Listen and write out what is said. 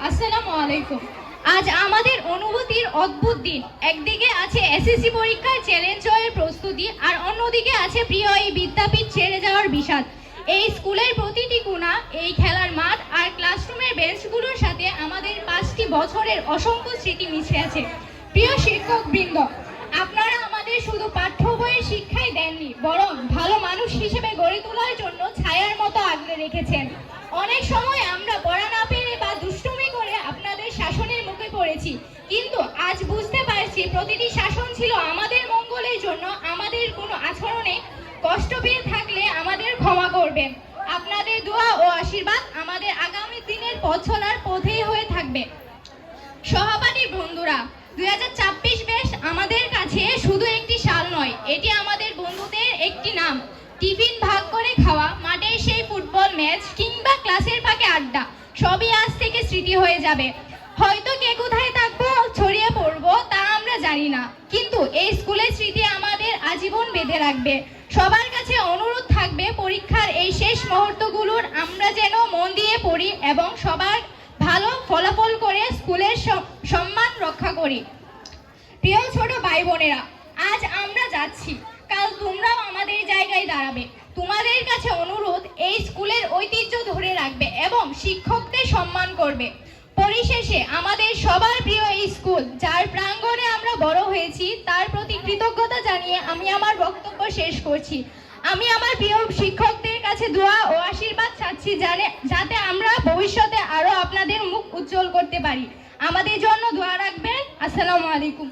আসসালামু আলাইকুম। আজ আমাদের অনুভূতির অদ্ভুত দিন। একদিকে আছে এসএসসি পরীক্ষার চ্যালেঞ্জ জয়ের প্রস্তুতি, আর অন্যদিকে আছে প্রিয় এই বিদ্যাপীঠ ছেড়ে যাওয়ার বিষাদ। এই স্কুলের প্রতিটি কোণা, এই খেলার মাঠ আর ক্লাসরুমের বেঞ্চগুলোর সাথে আমাদের 5টি বছরের অসংখ্য স্মৃতি মিশে আছে। প্রিয় শিক্ষকবৃন্দ, আপনারা আমাদের শুধু পাঠ্য বইয়ের শিক্ষাই দেননি, বরং ভালো মানুষ হিসেবে গড়ে তোলার জন্য ছায়ার মতো আগলে রেখেছেন। অনেক সময় আমরা পড়া না পেরে বা দুষ্টুমি করে আপনাদের শাসনের মুখে পড়েছি, কিন্তু আজ বুঝতে পারছি প্রতিটি শাসন ছিল আমাদের মঙ্গলের জন্য। আমাদের কোনো আচরণে কষ্ট পেয়ে থাকলে আমাদের ক্ষমা করবেন। আপনাদের দোয়া ও আশীর্বাদ আমাদের আগামী দিনের পথ চলার পথেই হয়ে থাকবে। সহপাঠী বন্ধুরা, 2026 ব্যাচ আমাদের কাছে শুধু একটি সাল নয়, এটি আমাদের বন্ধুদের একটি নাম। টিফিন ভাগ করে খাওয়া, মাঠের সেই ফুটবল ম্যাচ কিংবা ক্লাসের ফাঁকে আড্ডা, সবই আজ থেকে স্মৃতি হয়ে যাবে। হয়তো কে কোথায় থাকবো, ছড়িয়ে পড়বো, তা আমরা জানি না, কিন্তু এই স্কুলের স্মৃতি আমাদের আজীবন বেঁধে রাখবে। সবার কাছে অনুরোধ থাকবে, পরীক্ষার এই শেষ মুহূর্তগুলোর আমরা যেন মন দিয়ে পড়ি এবং সবার ভালো ফলাফল করে স্কুলের সম্মান রক্ষা করি। প্রিয় ছোট ভাই বোনেরা, আজ আমরা যাচ্ছি, কাল তোমরাও আমাদের জায়গায় দাঁড়াবে। তোমাদের কাছে অনুরোধ, এই স্কুলের ঐতিহ্য ধরে রাখবে এবং শিক্ষকদের সম্মান করবে। পরিশেষে আমাদের সবার প্রিয় এই স্কুল, যার প্রাঙ্গণে আমরা বড় হয়েছি, তার প্রতি কৃতজ্ঞতা জানিয়ে আমি আমার বক্তব্য শেষ করছি। আমি আমার প্রিয় শিক্ষকদের কাছে দোয়া ও আশীর্বাদ চাচ্ছি, যাতে আমরা ভবিষ্যতে আরো আপনাদের মুখ উজ্জ্বল করতে পারি। আমাদের জন্য দোয়া রাখবেন। আসসালামু আলাইকুম।